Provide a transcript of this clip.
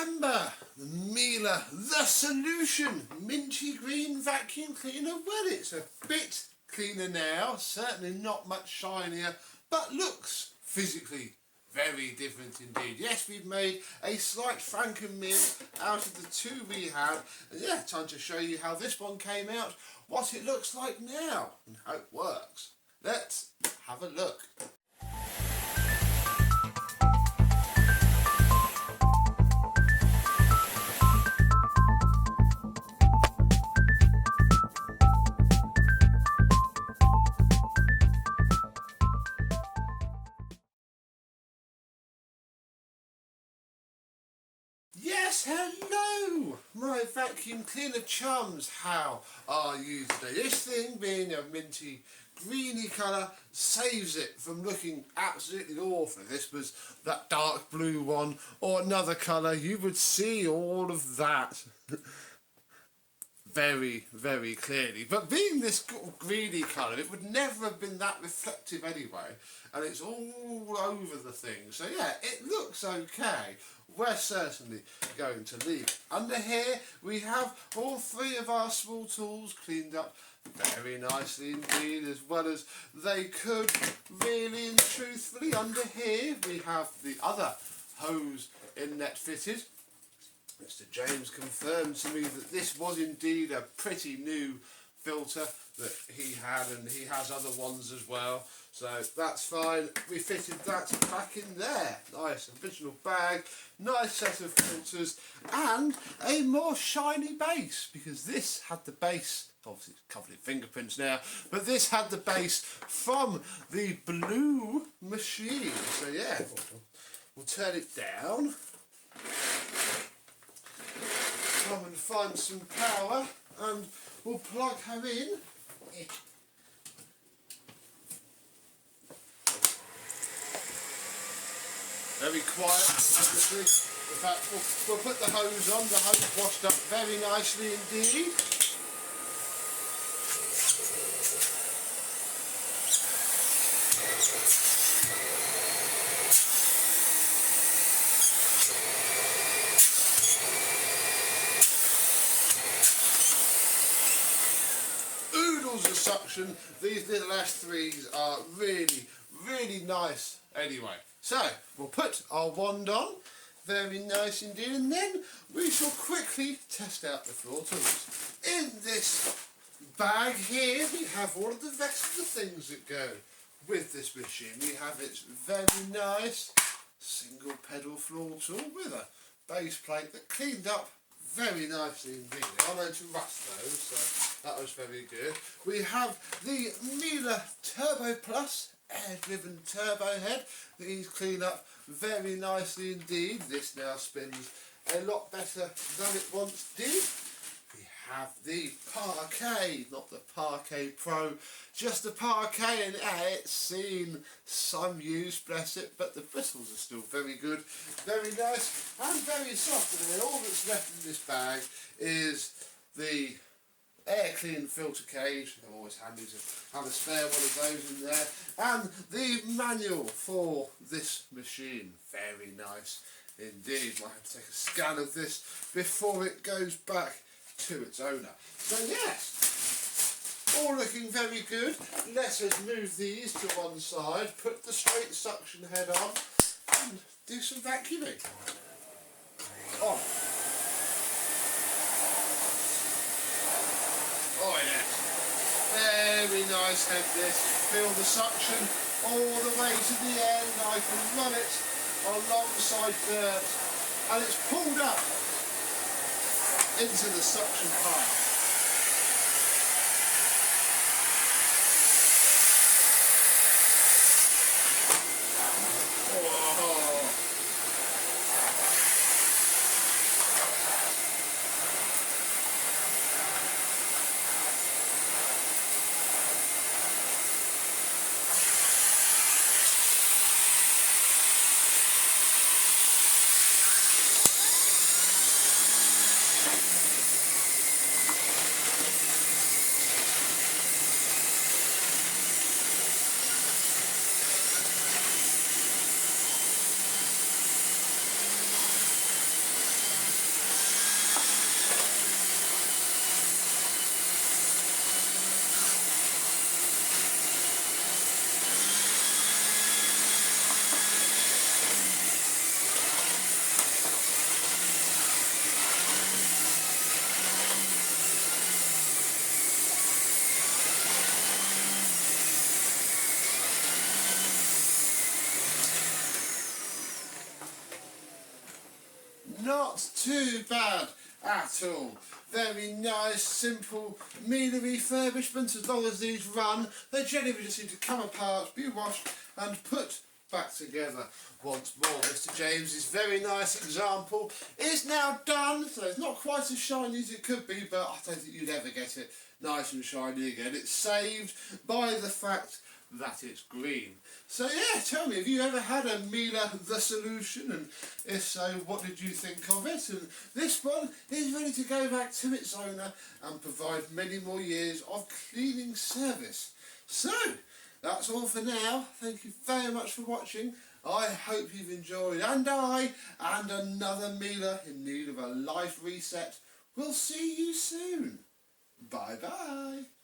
remember the Miele, the solution, minty green vacuum cleaner? Well, it's a bit cleaner now, certainly not much shinier, but looks physically very different indeed. Yes, we've made a slight Franken-Miele out of the two we had. And yeah, time to show you how this one came out, what it looks like now, and how it works. Let's have a look. Yes, hello, my vacuum cleaner chums. How are you today? This thing, being a minty greeny colour, saves it from looking absolutely awful. If this was that dark blue one or another colour, you would see all of that very, very clearly. But being this greeny colour, it would never have been that reflective anyway, and it's all over the thing. So yeah, it looks okay. We're certainly going to leave it. Under here we have all three of our small tools cleaned up very nicely indeed, as well as they could, really and truthfully. Under here we have the other hose inlet fitted. Mr. James confirmed to me that this was indeed a pretty new filter that he had, and he has other ones as well, so that's fine. We fitted that back in there. Nice original bag, nice set of filters, and a more shiny base, because this had the base, obviously it's covered in fingerprints now, but this had the base from the blue machine. So yeah, we'll turn it down, come and find some power, and we'll plug her in. Very quiet, obviously. In fact, we'll put the hose on. The hose washed up very nicely indeed. Oodles of suction. These little S3s are really, really nice anyway. So, we'll put our wand on, very nice indeed, and then we shall quickly test out the floor tools. In this bag here we have all of the rest of the things that go with this machine. We have its very nice single pedal floor tool with a base plate that cleaned up very nicely indeed. I know to rust those, so that was very good. We have the Miele Turbo Plus air-driven turbo head. These clean up very nicely indeed. This now spins a lot better than it once did. We have the Parquet, not the Parquet Pro, just the Parquet, and it's seen some use, bless it, but the bristles are still very good, very nice and very soft. And then all that's left in this bag is the air clean filter cage. I'm always handy to have a spare one of those in there, and the manual for this machine. Very nice indeed. Might have to take a scan of this before it goes back to its owner. So yes, all looking very good. Let us move these to one side, put the straight suction head on, and do some vacuuming. On. Oh yes, very nice head this. Feel the suction all the way to the end. I can run it alongside dirt, and it's pulled up into the suction pile. not too bad at all. Very nice, simple Miele refurbishment. As long as these run, they generally just need to come apart, be washed and put back together once more. Mr. James's very nice example is now done, so it's not quite as shiny as it could be, but I don't think you'd ever get it nice and shiny again. It's saved by the fact that it's green. So yeah, tell me, have you ever had a Miele the solution, and if so, what did you think of it? And this one is ready to go back to its owner and provide many more years of cleaning service. So that's all for now. Thank you very much for watching. I hope you've enjoyed, and I and another Miele in need of a life reset will see you soon. Bye bye.